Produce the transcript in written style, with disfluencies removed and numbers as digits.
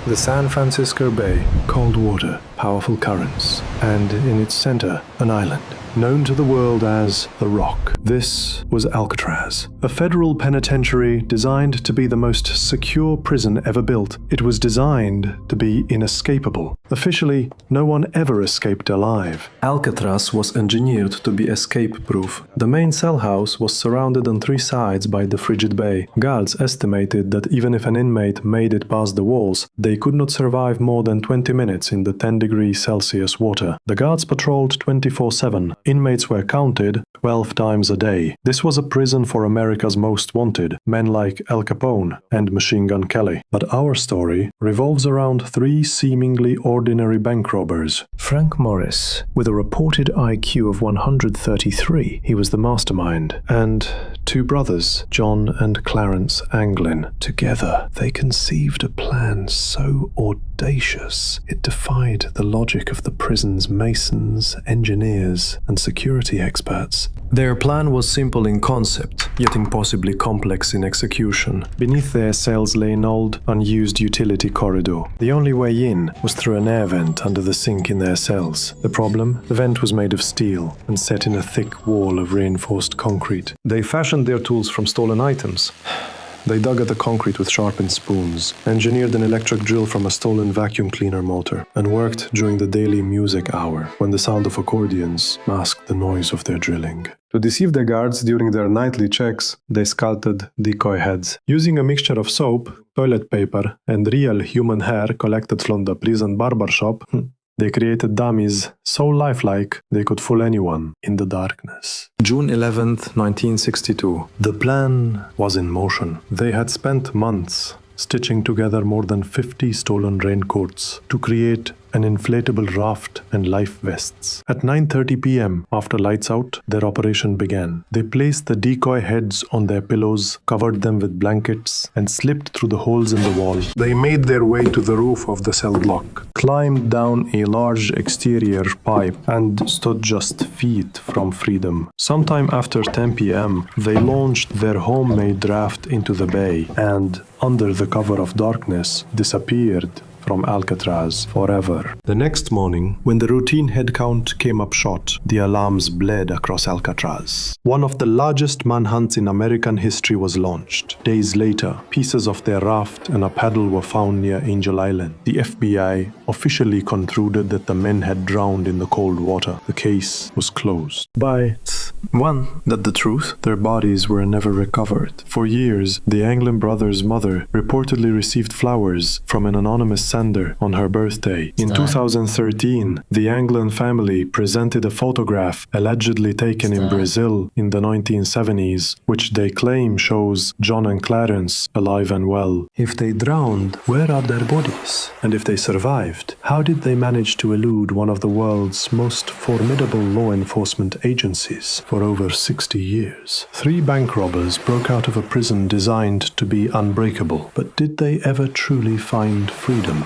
the San Francisco Bay, cold water, powerful currents, and in its center, an island, known to the world as the Rock. This was Alcatraz, a federal penitentiary designed to be the most secure prison ever built. It was designed to be inescapable. Officially, no one ever escaped alive. Alcatraz was engineered to be escape-proof. The main cell house was surrounded on three sides by the frigid bay. Guards estimated that even if an inmate made it past the walls, they could not survive more than 20 minutes in the 10-degree Celsius water. The guards patrolled 24/7. Inmates were counted 12 times a day. This was a prison for America's most wanted, men like Al Capone and Machine Gun Kelly. But our story revolves around three seemingly ordinary bank robbers. Frank Morris, with a reported IQ of 133, he was the mastermind, and two brothers, John and Clarence Anglin. Together, they conceived a plan so audacious it defied the logic of the prison's masons, engineers, and security experts. Their plan was simple in concept, yet impossibly complex in execution. Beneath their cells lay an old, unused utility corridor. The only way in was through an air vent under the sink in their cells. The problem? The vent was made of steel and set in a thick wall of reinforced concrete. They fashioned their tools from stolen items. They dug at the concrete with sharpened spoons, engineered an electric drill from a stolen vacuum cleaner motor, and worked during the daily music hour, when the sound of accordions masked the noise of their drilling. To deceive the guards during their nightly checks, they sculpted decoy heads. Using a mixture of soap, toilet paper, and real human hair collected from the prison barbershop, they created dummies so lifelike they could fool anyone in the darkness. June 11th, 1962. The plan was in motion. They had spent months stitching together more than 50 stolen raincoats to create an inflatable raft and life vests. At 9:30 p.m., after lights out, their operation began. They placed the decoy heads on their pillows, covered them with blankets, and slipped through the holes in the wall. They made their way to the roof of the cell block, climbed down a large exterior pipe, and stood just feet from freedom. Sometime after 10 p.m., they launched their homemade raft into the bay and, under the cover of darkness, disappeared from Alcatraz forever. The next morning, when the routine head count came up short, the alarms bled across Alcatraz. One of the largest manhunts in American history was launched. Days later, pieces of their raft and a paddle were found near Angel Island. The FBI officially concluded that the men had drowned in the cold water. The case was closed. But one, that the truth, their bodies were never recovered. For years, the Anglin brothers' mother reportedly received flowers from an anonymous sender on her birthday. In 2013, the Anglin family presented a photograph allegedly taken in Brazil in the 1970s, which they claim shows John and Clarence alive and well. If they drowned, where are their bodies? And if they survived, how did they manage to elude one of the world's most formidable law enforcement agencies for over 60 years? Three bank robbers broke out of a prison designed to be unbreakable, but did they ever truly find freedom?